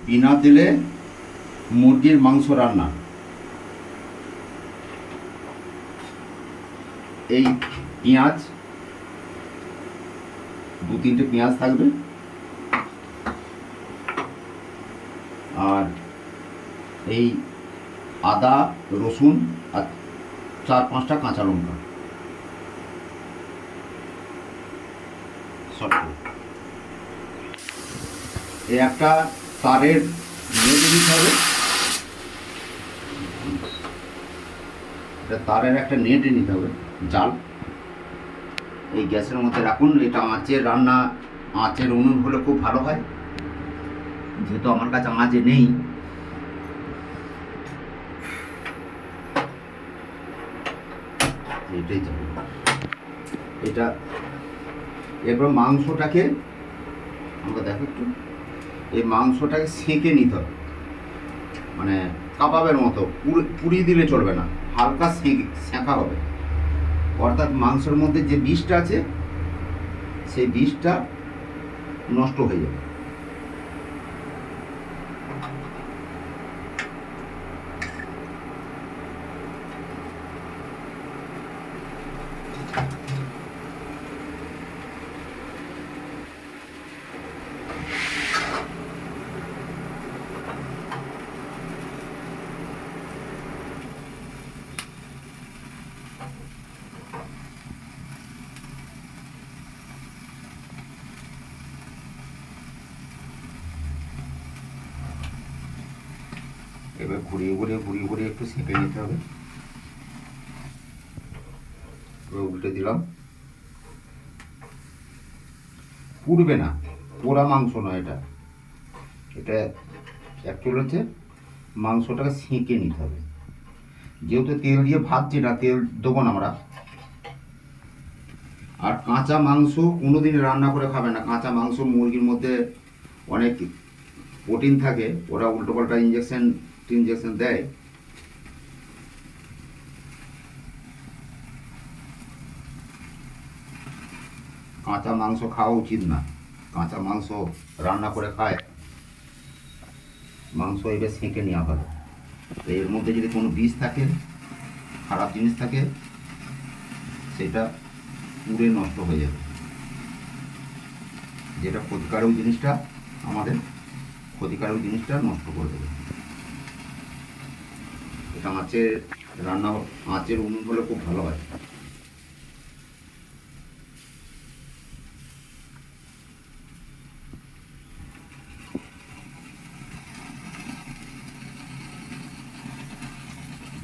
বিনা তেলে মুরগির মাংস রান্না। এই পেঁয়াজ, 2-3টে পেঁয়াজ থাকবে, আর এই আদা রসুন আর 4-5টা কাঁচা লঙ্কা। এই একটা তারের নেট দিতে হবে, তারের একটা নেট নিতে হবে, জাল। এই গ্যাসের মধ্যে রাখুন। এটা আঁচের রান্না, আঁচের উনুন হলে খুব ভালো হয়, যেহেতু আমার কাছে আঁচে নেই। এটাই যাবে এটা। এরপর মাংসটাকে আমরা দেখো একটু, এই মাংসটাকে সেঁকে নিতে হবে, মানে কাবাবের মতো পুড়িয়ে দিলে চলবে না, হালকা সেঁকা হবে। অর্থাৎ মাংসের মধ্যে যে বিষটা আছে সেই বিষটা নষ্ট হয়ে যাবে। এবার ঘুরিয়ে ঘুরিয়ে একটু সেঁকে নিতে হবে। উল্টে দিলাম, পুড়বে না, পোড়া মাংস নয় এটা। এটা অ্যাকচুয়াল হচ্ছে মাংসটাকে সেঁকে নিতে হবে, যেহেতু তেল দিয়ে ভাজছি না, তেল দেবো না আমরা। আর কাঁচা মাংস কোনোদিন রান্না করে খাবে না। কাঁচা মাংস, মুরগির মধ্যে অনেক প্রোটিন থাকে, ওরা উল্টোপাল্টা ইঞ্জেকশন দেয়। কাঁচা মাংস খাওয়া উচিত না। কাঁচা মাংস রান্না করে খায়, মাংস এবার সেঁকে নেওয়া ভালো। এর মধ্যে যদি কোনো বিষ থাকে, খারাপ জিনিস থাকে, সেটা পুড়ে নষ্ট হয়ে যাবে। যেটা ক্ষতিকারক জিনিসটা, আমাদের ক্ষতিকারক জিনিসটা নষ্ট করে দেবে। এটা আঁচের রান্না, আঁচের উনুন হলে খুব ভালো হয়।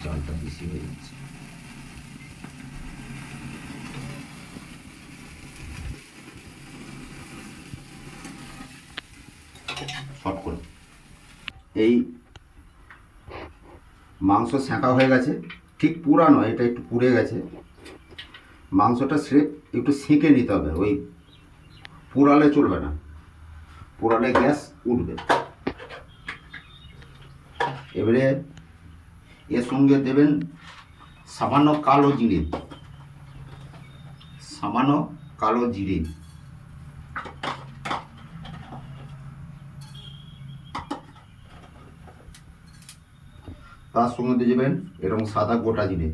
চালটা বেশি হয়ে যাচ্ছে। শর্ট করে এই মাংস সেঁকা হয়ে গেছে, ঠিক পুরা নয়, এটা একটু পুড়ে গেছে। মাংসটা স্রেফ একটু সেঁকে নিতে হবে, ওই পোড়ালে চলবে না, পোড়ালে গ্যাস উঠবে। এবারে এর সঙ্গে দেবেন সামান্য কালো জিরে, সামান্য কালো জিরে, তার সঙ্গে দিয়ে দেবেন এরকম সাদা গোটা জিরে।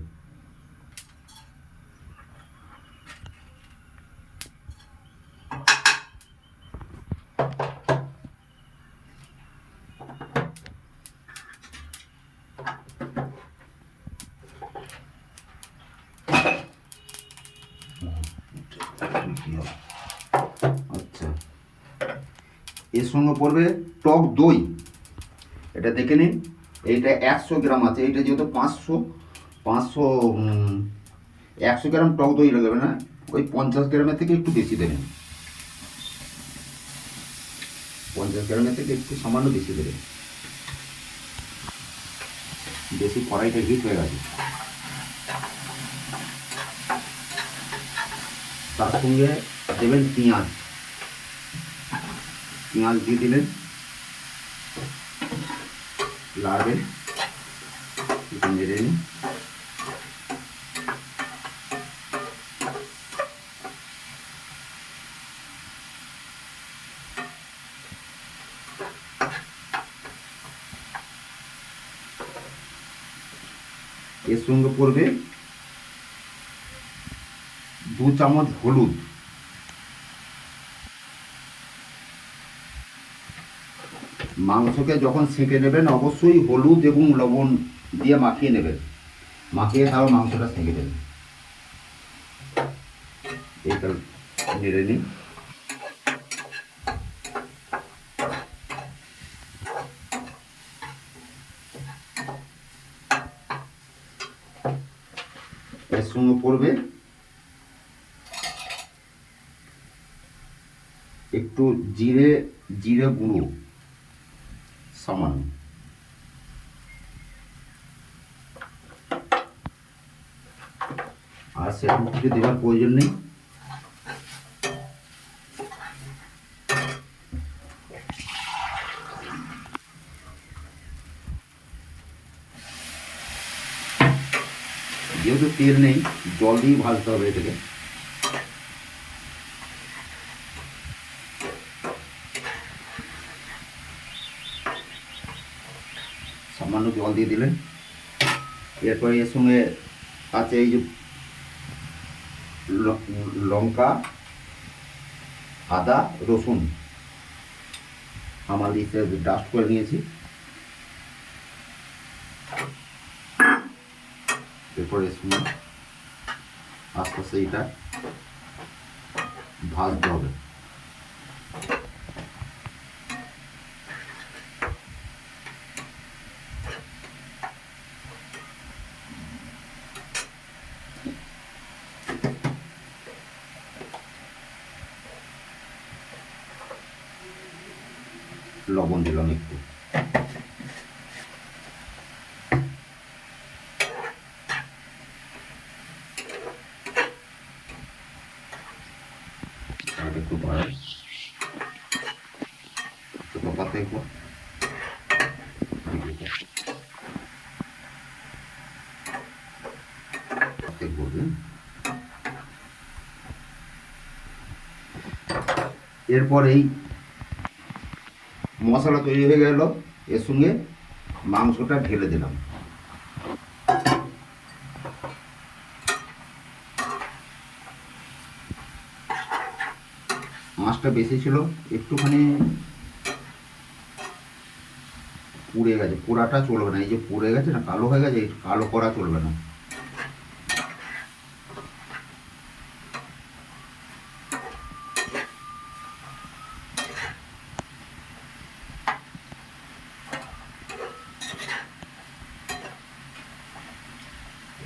আচ্ছা, এর সঙ্গে পড়বে টক দই। এটা দেখে নিন, এইটা 100 গ্রাম আছে। এইটা যেহেতু 500 100 গ্রাম টক দই লাগবে না, ওই 50 গ্রামের থেকে একটু বেশি দেবেন। 50 গ্রামের থেকে একটু সামান্য বেশি দেবেন। বেশি কড়াইটা হিট হয়ে গেছে। তার সঙ্গে দেবেন পেঁয়াজ, পেঁয়াজ দিয়ে দিলেন, লাড়বেন, একটু নেড়ে নিন। এর সঙ্গে পড়বে 2 চামচ হলুদ, মাংসকে যখন সেঁকে নেবেন অবশ্যই হলুদ এবং লবণ দিয়ে মাখিয়ে নেবেন, মাখিয়ে তারপর মাংসটা সেঁকে দেবেন। এইটা নেড়ে নিন। এর সঙ্গে পড়বে একটু জিরে গুঁড়ো সামান্য, আর সেরকম কিছু দেওয়ার প্রয়োজন নেই। যেহেতু তেল নেই, জল দিয়ে ভাজতে হবে এটাকে। সামান্য জল দিয়ে দিলেন। এরপরে এর সঙ্গে আছে এই যে লঙ্কা, আদা, রসুন আমার দিতে ডাস্ট করে নিয়েছি। এরপরে এর সঙ্গে আস্তে আস্তে এটা ভাজতে হবে। লবণ দিলাম একটু। একটু বাড়াই, একটু পাতে একটু এরপর এই মশলা তৈরি হয়ে গেল। এর সঙ্গে মাংসটা ঢেলে দিলাম। মাছটা বেশি ছিল, একটুখানি পুড়ে গেছে, পোড়াটা চলবে না। এই যে পুড়ে গেছে না, কালো হয়ে গেছে, কালো করা চলবে না।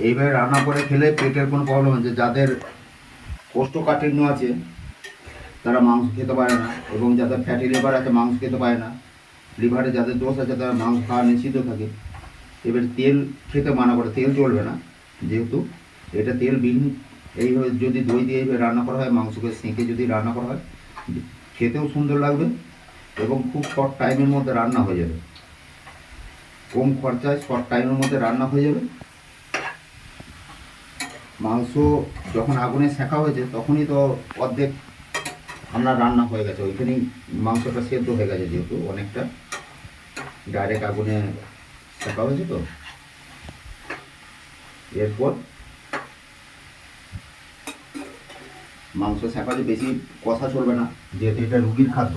এইভাবে রান্না করে খেলে পেটের কোনো প্রবলেম আছে, যাদের কোষ্ঠকাঠিন্য আছে তারা মাংস খেতে পারে না, এবং যাদের ফ্যাটি লিভার আছে মাংস খেতে পারে না, লিভারে যাদের দোষ আছে তারা মাংস খাওয়া নিষিদ্ধ থাকে। এবার তেল খেতে মানা করে, তেল চলবে না, যেহেতু এটা তেলবিহীন। এইভাবে যদি দই দিয়ে এইভাবে রান্না করা হয়, মাংসকে সেঁকে যদি রান্না করা হয়, খেতেও সুন্দর লাগবে এবং খুব শর্ট টাইমের মধ্যে রান্না হয়ে যাবে। কম খরচায় শর্ট টাইমের মধ্যে রান্না হয়ে যাবে। মাংস যখন আগুনে সেঁকা হয়েছে তখনই তো অর্ধেক আপনার রান্না হয়ে গেছে, ওইখানেই মাংসটা সেদ্ধ হয়ে গেছে, যেহেতু অনেকটা ডাইরেক্ট আগুনে সেঁকা হয়েছে। তো এরপর মাংস সেঁকা হয়েছে, বেশি কষা চলবে না, যেহেতু এটা রুগীর খাদ্য।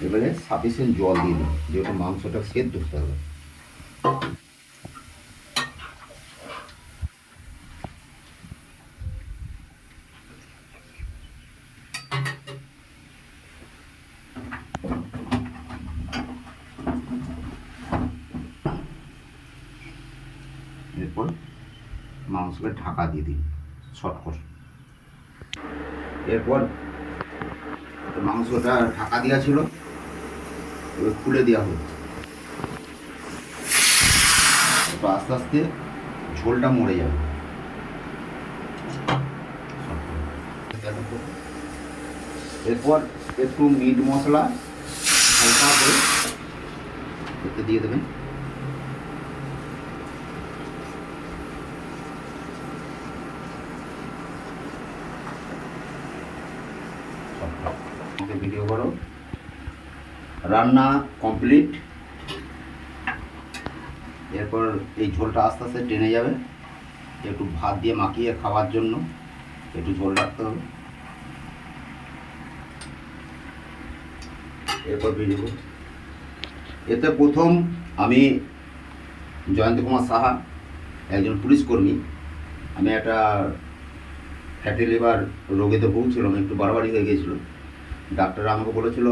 এবারে সাফিসিয়েন্ট জল দিয়ে দিন, যেহেতু মাংসটা সেদ্ধ হতে হবে। এরপর মাংসকে ঢাকা দিয়ে দিন শর্ট করে। এরপর মাংসটা ঢাকা দেওয়া ছিল, এবার খুলে দেওয়া হলো। আস্তে আস্তে ঝোলটা মরে যাবে। এরপর একটু মিট মশলা হালকা করে এতে দিয়ে দেবেন। ভিডিও করো। রান্না কমপ্লিট। এরপর এই ঝোলটা আস্তে আস্তে টেনে যাবে, একটু ভাত দিয়ে মাখিয়ে খাওয়ার জন্য একটু ঝোল রাখতে হবে। এরপর বেরিয়ে এতে প্রথম আমি জয়ন্ত কুমার সাহা, একজন পুলিশ কর্মী। আমি একটা ফ্যাটি লিভার রোগীতে ভুগছিলাম, একটু বাড়াবাড়ি হয়ে গিয়েছিল। ডাক্তার আমাকে বলেছিল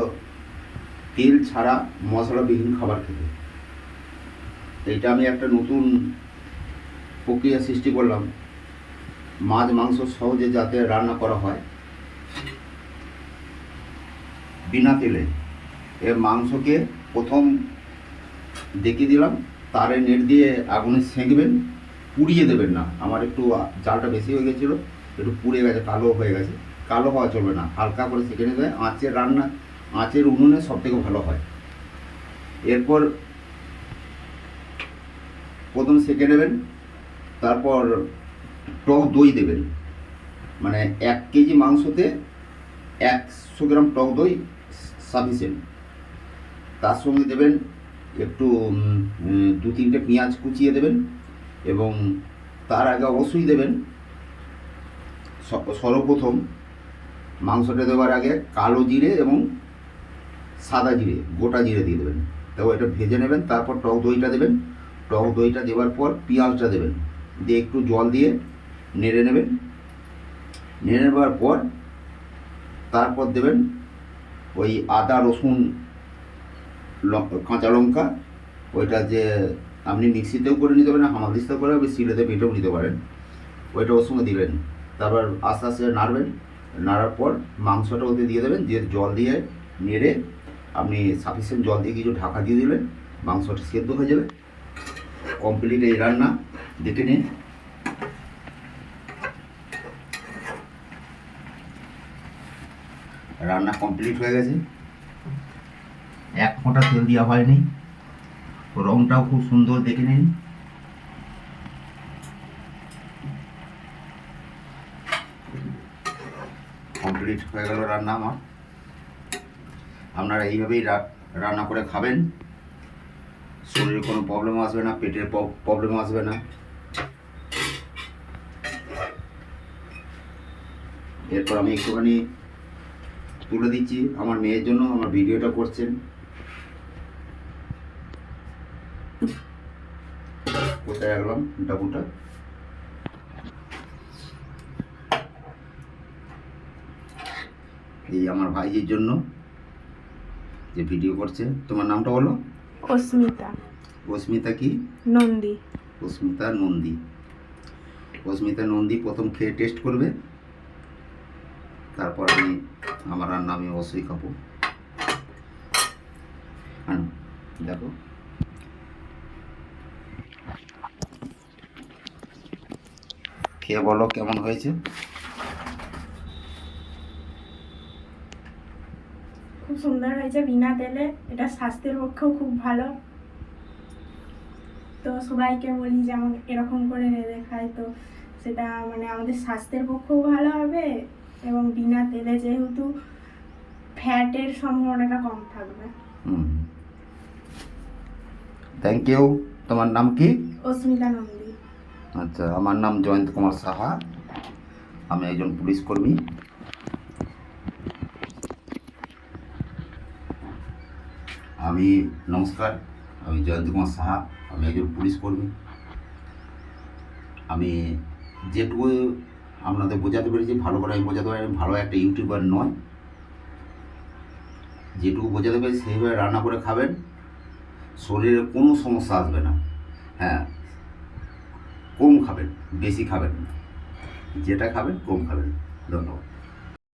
তেল ছাড়া মশলাবিহীন খাবার খেতে। এইটা আমি একটা নতুন প্রক্রিয়া সৃষ্টি করলাম, মাছ মাংস সহজে যাতে রান্না করা হয় বিনা তেলে। এর মাংসকে প্রথম দেখিয়ে দিলাম, তারে নেট দিয়ে আগুনে সেঁকবেন, পুড়িয়ে দেবেন না। আমার একটু জালটা বেশি হয়ে গেছিলো, একটু পুড়ে গেছে, কালো হয়ে গেছে। কালো হওয়া চলবে না, হালকা করে সেঁকে নেবে। আঁচের রান্না, আঁচের উনুনে সবথেকে ভালো হয়। এরপর প্রথম সেঁকে নেবেন, তারপর টক দই দেবেন। মানে 1 কেজি মাংসতে 100 গ্রাম টক দই সাফিসিয়েন্ট। তার সঙ্গে দেবেন একটু 2-3টে পেঁয়াজ কুচিয়ে দেবেন, এবং তার আগে অবশ্যই দেবেন সর্বপ্রথম মাংসটা দেওয়ার আগে কালো জিরে এবং সাদা জিরে, গোটা জিরে দিয়ে দেবেন। তো এটা ভেজে নেবেন, তারপর টক দইটা দেবেন। টক দইটা দেওয়ার পর পেঁয়াজটা দেবেন, দিয়ে একটু জল দিয়ে নেড়ে নেবেন। নেড়ে নেওয়ার পর তারপর দেবেন ওই আদা রসুন কাঁচা লঙ্কা, ওইটা যে আপনি মিক্সিতেও করে নিতে পারেন, হামালদিস্তাও করে, আপনি শিলেতে বেটেও নিতে পারেন। ওইটা ওর সঙ্গে দিবেন, তারপর আস্তে আস্তে নাড়বেন। নাড়ার পর মাংসটা ওতে দিয়ে দেবেন, দিয়ে জল দিয়ে নেড়ে আপনি সাফিসিয়েন্ট জল দিয়ে কিছু ঢাকা দিয়ে দিলেন, মাংসটা সেদ্ধ হয়ে যাবে। কমপ্লিট এই রান্না, দেখে নিন। রান্না কমপ্লিট হয়ে গেছে, 1 ফোঁটা তেল দেওয়া হয়নি, রংটাও খুব সুন্দর, দেখে নিন। কমপ্লিট হয়ে গেল রান্না আমার। আপনারা এইভাবেই রান্না করে খাবেন, শরীরে কোনো প্রবলেম আসবে না, পেটের প্রবলেম আসবে না। এরপর আমি একটুখানি তুলে দিচ্ছি আমার মেয়ের জন্য, আমার ভিডিওটা করছেন। কোথায় রাখলাম ডাবুটা? এই আমার ভাইজির জন্য যে ভিডিও করছে। তোমার নামটা বলো? অস্মিতা। অস্মিতা কি? নন্দী। অস্মিতা নন্দী। অস্মিতা নন্দী প্রথম খেয়ে টেস্ট করবে, তারপর আমি আমার রান্না আমি অবশ্যই খাবো। দেখো, খেয়ে বলো কেমন হয়েছে। খুব সুন্দর হয়েছে, বিনা তেলে। এটা স্বাস্থ্যের পক্ষেও খুব ভালো। তো সবাইকে বলি যেমন এরকম করে রেঁধে খায়, তো সেটা মানে আমাদের স্বাস্থ্যের পক্ষেও ভালো হবে, এবং বিনা তেলে যেহেতু ফ্যাটের সম্ভাবনাটা কম থাকবে। Thank you. তোমার নাম কি? অস্মিতা নন্দী। আচ্ছা, আমার নাম জয়ন্ত কুমার সাহা, আমি একজন পুলিশ কর্মী। আমি নমস্কার, আমি জয়ন্ত কুমার সাহা, আমি একজন পুলিশ কর্মী। আমি যেটুকু আপনাদের বোঝাতে পেরেছি, ভালো করে আমি বোঝাতে পারি। ভালো একটা ইউটিউবার নয়, যেটুকু বোঝাতে পারি সেইভাবে রান্না করে খাবেন, শরীরে কোনো সমস্যা আসবে না। হ্যাঁ, কম খাবেন, বেশি খাবেন না, যেটা খাবেন কম খাবেন। ধন্যবাদ।